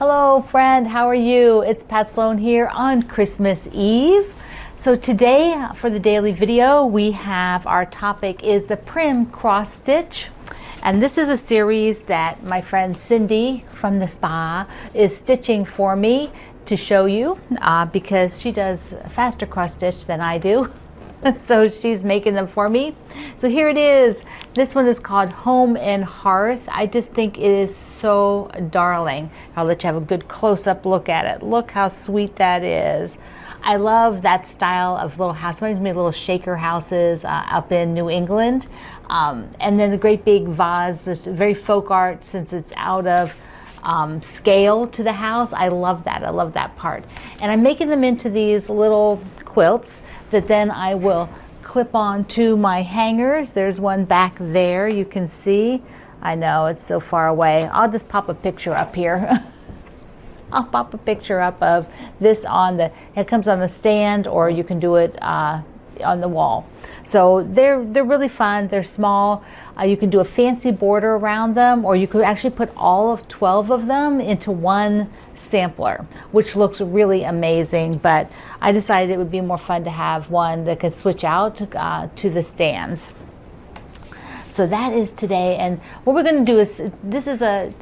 Hello friend, how are you? It's Pat Sloan here on Christmas Eve. So today for the daily video, we have our topic is the Prim cross stitch. And this is a series that my friend Cindy from the spa is stitching for me to show you because she does faster cross stitch than I do. So she's making them for me. So here it is. This one is called Home and Hearth. I just think it is so darling. I'll let you have a good close-up look at it. Look how sweet that is. I love that style of little house. It reminds me of little shaker houses up in New England. And then the great big vase, this very folk art since it's out of scale to the house. I love that. I love that part. And I'm making them into these little quilts that then I will clip on to my hangers. There's one back there you can see. I know it's so far away. I'll just pop a picture up here. I'll pop a picture up of this on the, it comes on a stand, or you can do it on the wall. So they're really fun. They're small. You can do a fancy border around them, or you could actually put all of 12 of them into one sampler, which looks really amazing. But I decided it would be more fun to have one that could switch out to the stands. So that is today, and what we're going to do is, this is a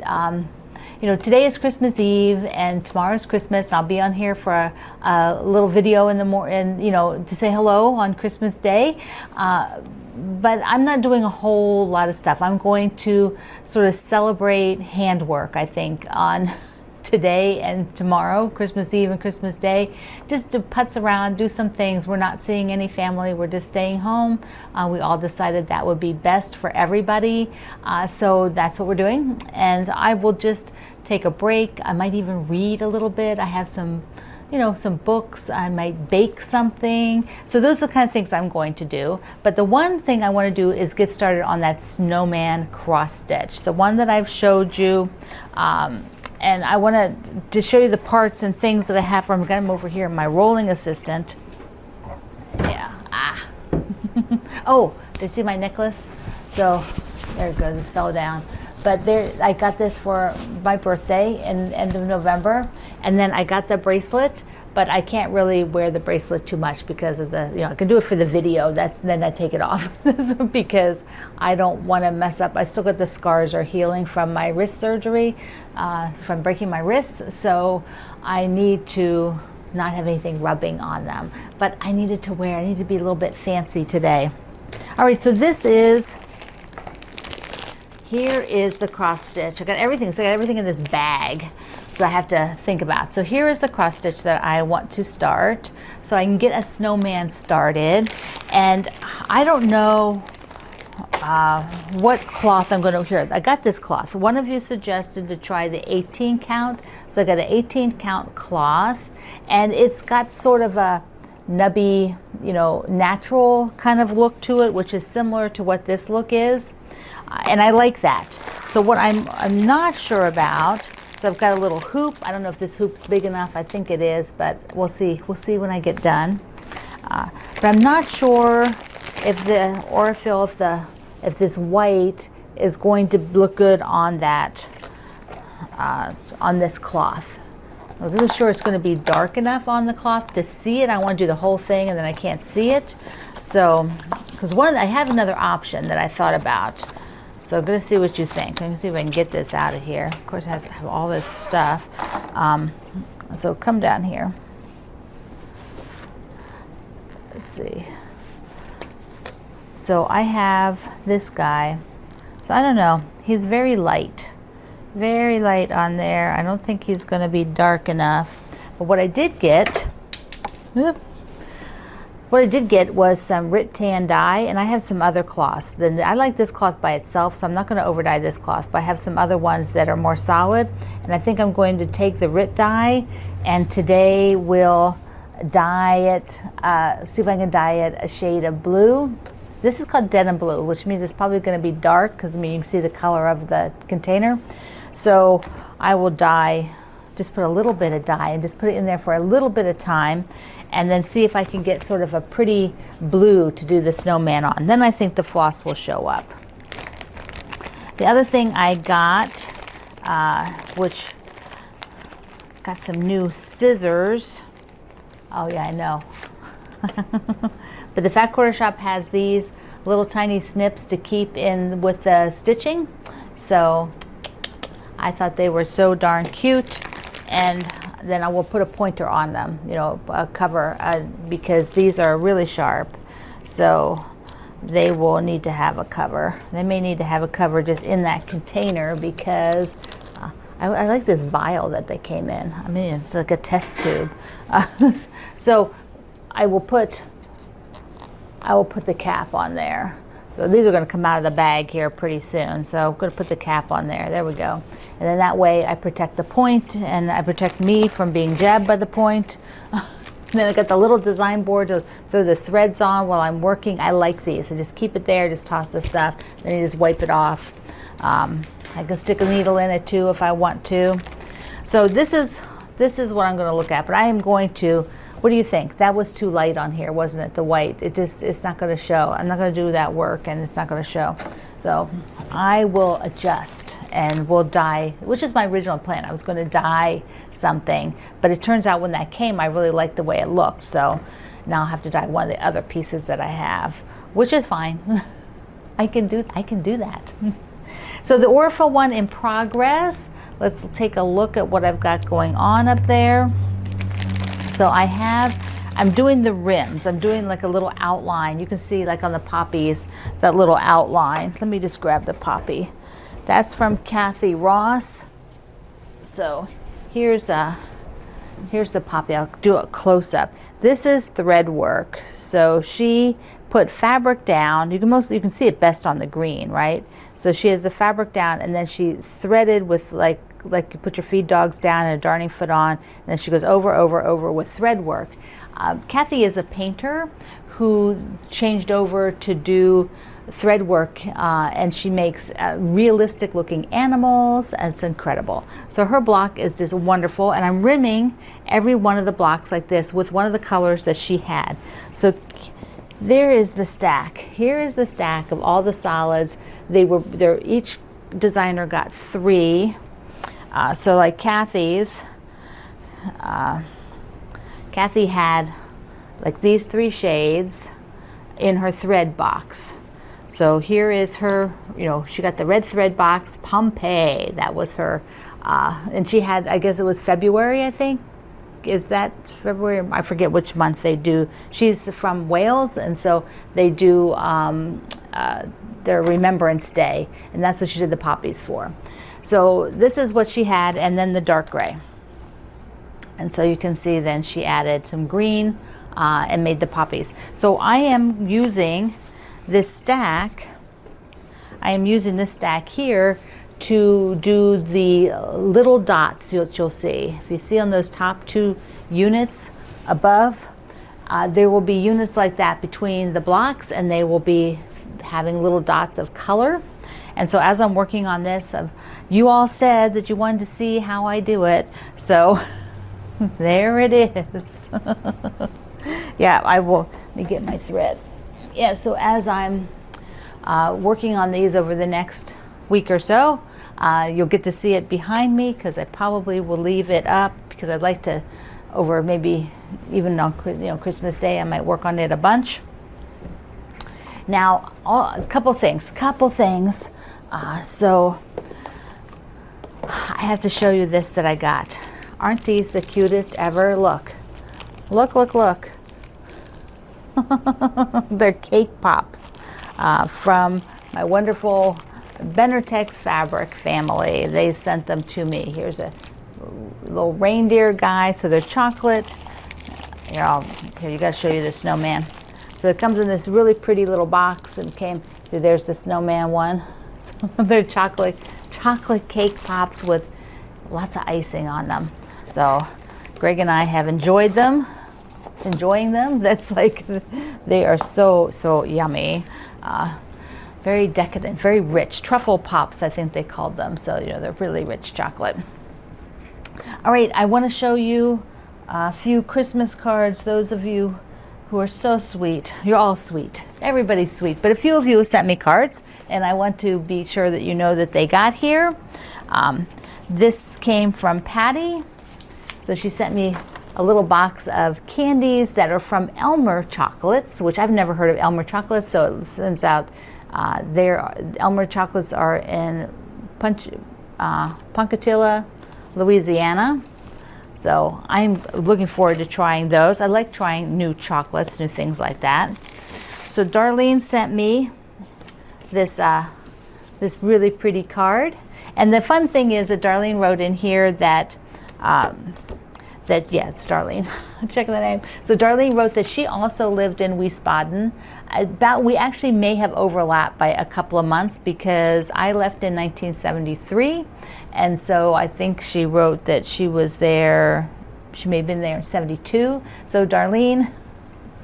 you know, today is Christmas Eve and tomorrow's Christmas. I'll be on here for a little video in the morning, you know, to say hello on Christmas Day. But I'm not doing a whole lot of stuff. I'm going to sort of celebrate handwork, I think, on today and tomorrow, Christmas Eve and Christmas Day, just to putz around, do some things. We're not seeing any family. We're just staying home. We all decided that would be best for everybody. So that's what we're doing. And I will just take a break. I might even read a little bit. I have some, you know, some books. I might bake something. So those are the kind of things I'm going to do. But the one thing I want to do is get started on that snowman cross stitch, the one that I've showed you. And I want to show you the parts and things that I have from, I've got them over here, my rolling assistant. Yeah, oh, did you see my necklace? So, there it goes, it fell down. But there, I got this for my birthday in end of November. And then I got the bracelet, but I can't really wear the bracelet too much because of the, you know, I can do it for the video, then I take it off because I don't want to mess up. I still got the scars are healing from my wrist surgery, from breaking my wrists, so I need to not have anything rubbing on them. But I needed to wear, I need to be a little bit fancy today. All right, so this is, here is the cross stitch. I got everything, so I got everything in this bag. So I have to think about. So here is the cross stitch that I want to start, so I can get a snowman started. And I don't know what cloth I'm going to, here, I got this cloth. One of you suggested to try the 18 count. So I got an 18 count cloth, and it's got sort of a nubby, you know, natural kind of look to it, which is similar to what this look is. And I like that. So what I'm not sure about, so I've got a little hoop. I don't know if this hoop's big enough. I think it is, but we'll see. We'll see when I get done. But I'm not sure if the Aurifil, if this white is going to look good on that, on this cloth. I'm really sure it's going to be dark enough on the cloth to see it. I want to do the whole thing, and then I can't see it. So, because I have another option that I thought about. So I'm going to see what you think. I'm going to see if I can get this out of here. Of course, it has to have all this stuff. So come down here. Let's see. So I have this guy. So I don't know. He's very light. Very light on there. I don't think he's going to be dark enough. But what I did get, was some Rit-Tan dye, and I have some other cloths. Then I like this cloth by itself, so I'm not going to over dye this cloth, but I have some other ones that are more solid, and I think I'm going to take the Rit dye, and today we'll dye it, see if I can dye it a shade of blue. This is called denim blue, which means it's probably going to be dark, because I mean you can see the color of the container. So I will dye, just put a little bit of dye and just put it in there for a little bit of time, and then see if I can get sort of a pretty blue to do the snowman on. Then I think the floss will show up. The other thing I got, which got some new scissors. Oh yeah, I know. But the Fat Quarter Shop has these little tiny snips to keep in with the stitching. So I thought they were so darn cute. And then I will put a pointer on them, you know, a cover, because these are really sharp. So they will need to have a cover. They may need to have a cover just in that container because I like this vial that they came in. I mean, it's like a test tube. So I will put the cap on there. So these are going to come out of the bag here pretty soon. So I'm going to put the cap on there. There we go. And then that way I protect the point and I protect me from being jabbed by the point. Then I got the little design board to throw the threads on while I'm working. I like these. So just keep it there, just toss the stuff, then you just wipe it off. I can stick a needle in it too if I want to. So this is what I'm going to look at, but I am going to, what do you think? That was too light on here, wasn't it? The white, it's not going to show. I'm not going to do that work and it's not going to show. So I will adjust and we'll dye, which is my original plan. I was going to dye something, but it turns out when that came, I really liked the way it looked. So now I'll have to dye one of the other pieces that I have, which is fine. I can do that. So the Oracle one in progress. Let's take a look at what I've got going on up there. So I'm doing the rims. I'm doing like a little outline. You can see like on the poppies, that little outline. Let me just grab the poppy. That's from Kathy Ross. So here's the poppy. I'll do a close up. This is thread work. So she put fabric down. You can see it best on the green, right? So she has the fabric down and then she threaded with like you put your feed dogs down and a darning foot on, and then she goes over with thread work. Kathy is a painter who changed over to do thread work, and she makes realistic looking animals, and it's incredible. So her block is just wonderful, and I'm rimming every one of the blocks like this with one of the colors that she had. So there is the stack. Here is the stack of all the solids. Each designer got 3. So like Kathy's, Kathy had like these 3 shades in her thread box. So here is her, you know, she got the red thread box, Pompeii, that was her. And she had, I guess it was February, I think. Is that February? I forget which month they do. She's from Wales, and so they do their Remembrance Day, and that's what she did the poppies for. So this is what she had, and then the dark gray. And so you can see then she added some green and made the poppies. So I am using this stack. I am using this stack here to do the little dots you'll see. If you see on those top 2 units above, there will be units like that between the blocks, and they will be having little dots of color. And so as I'm working on this, you all said that you wanted to see how I do it. So there it is. Yeah, I will. Let me get my thread. Yeah, so as I'm working on these over the next week or so, you'll get to see it behind me, because I probably will leave it up because I'd like to, over maybe even on Christmas Day, I might work on it a bunch. Now, a couple things. So I have to show you this that I got. Aren't these the cutest ever? Look. They're cake pops from my wonderful Benertex fabric family. They sent them to me. Here's a little reindeer guy. So they're chocolate. Here, you gotta show you the snowman. So it comes in this really pretty little box, and there's the snowman one. So they're chocolate cake pops with lots of icing on them. So Greg and I have enjoying them. That's like, they are so yummy. Very decadent, very rich. Truffle pops, I think they called them. So, they're really rich chocolate. All right, I want to show you a few Christmas cards. Those of you who are so sweet. You're all sweet. Everybody's sweet. But a few of you have sent me cards, and I want to be sure that you know that they got here. This came from Patty. So she sent me a little box of candies that are from Elmer Chocolates, which I've never heard of Elmer Chocolates, so it turns out Elmer Chocolates are in Ponchatoula, Louisiana. So I'm looking forward to trying those. I like trying new chocolates, new things like that. So Darlene sent me this this really pretty card. And the fun thing is that Darlene wrote in here that yeah, it's Darlene. Check the name. So Darlene wrote that she also lived in Wiesbaden. We actually may have overlapped by a couple of months because I left in 1973, and so I think she wrote that she was there. She may have been there in 72. So Darlene,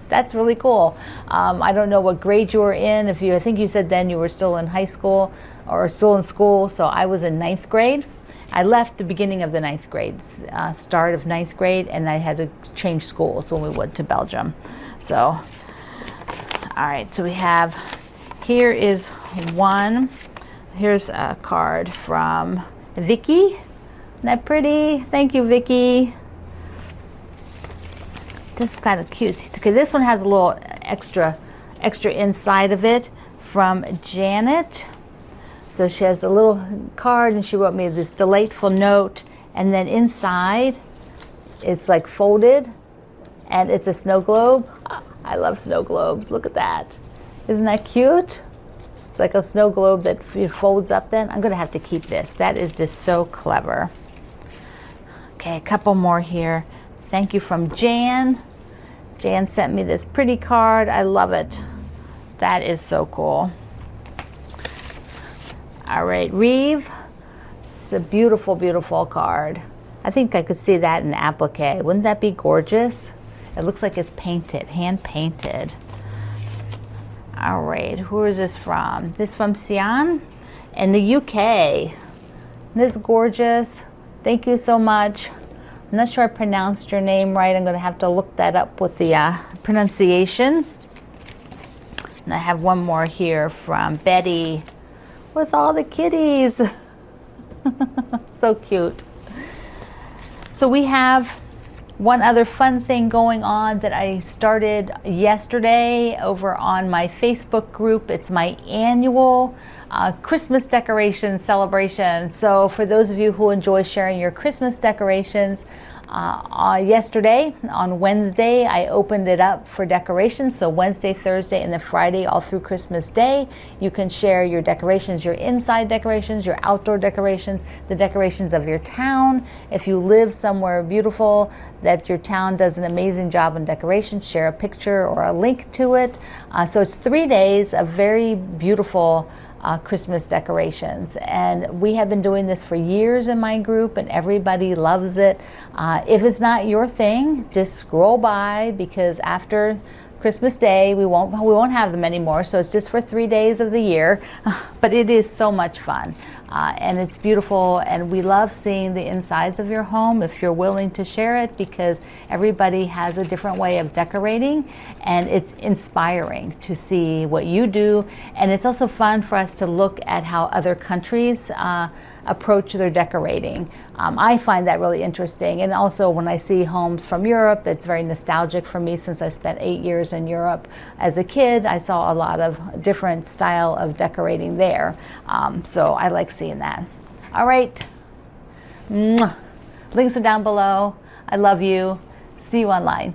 that's really cool. I don't know what grade you were in. I think you said then you were still in high school or still in school. So I was in 9th grade. I left the beginning of the 9th grade, start of 9th grade, and I had to change schools when we went to Belgium. So, all right, so we have, here's a card from Vicky. Isn't that pretty? Thank you, Vicky. Just kind of cute. Okay, this one has a little extra inside of it from Janet. So she has a little card and she wrote me this delightful note, and then inside it's like folded and it's a snow globe. I love snow globes. Look at that. Isn't that cute? It's like a snow globe that folds up then. I'm going to have to keep this. That is just so clever. Okay, a couple more here. Thank you from Jan. Jan sent me this pretty card. I love it. That is so cool. All right, Reeve. It's a beautiful, beautiful card. I think I could see that in applique. Wouldn't that be gorgeous? It looks like it's painted, hand painted. All right, who is this from? This from Sian in the UK. This is gorgeous. Thank you so much. I'm not sure I pronounced your name right. I'm gonna have to look that up with the pronunciation. And I have one more here from Betty with all the kitties. So cute. So we have one other fun thing going on that I started yesterday over on my Facebook group. It's my annual Christmas decoration celebration. So for those of you who enjoy sharing your Christmas decorations, yesterday on Wednesday I opened it up for decorations. So Wednesday, Thursday, and then Friday all through Christmas Day you can share your decorations, your inside decorations, your outdoor decorations, the decorations of your town. If you live somewhere beautiful that your town does an amazing job on decorations, share a picture or a link to it. So it's 3 days of very beautiful Christmas decorations, and we have been doing this for years in my group and everybody loves it. If it's not your thing, just scroll by, because after Christmas Day we won't have them anymore, so it's just for 3 days of the year. But it is so much fun, and it's beautiful, and we love seeing the insides of your home if you're willing to share it, because everybody has a different way of decorating, and it's inspiring to see what you do. And it's also fun for us to look at how other countries approach their decorating. I find that really interesting, and also when I see homes from Europe, it's very nostalgic for me since I spent 8 years in Europe. As a kid, I saw a lot of different style of decorating there, so I like seeing that. All right, mwah. Links are down below. I love you. See you online.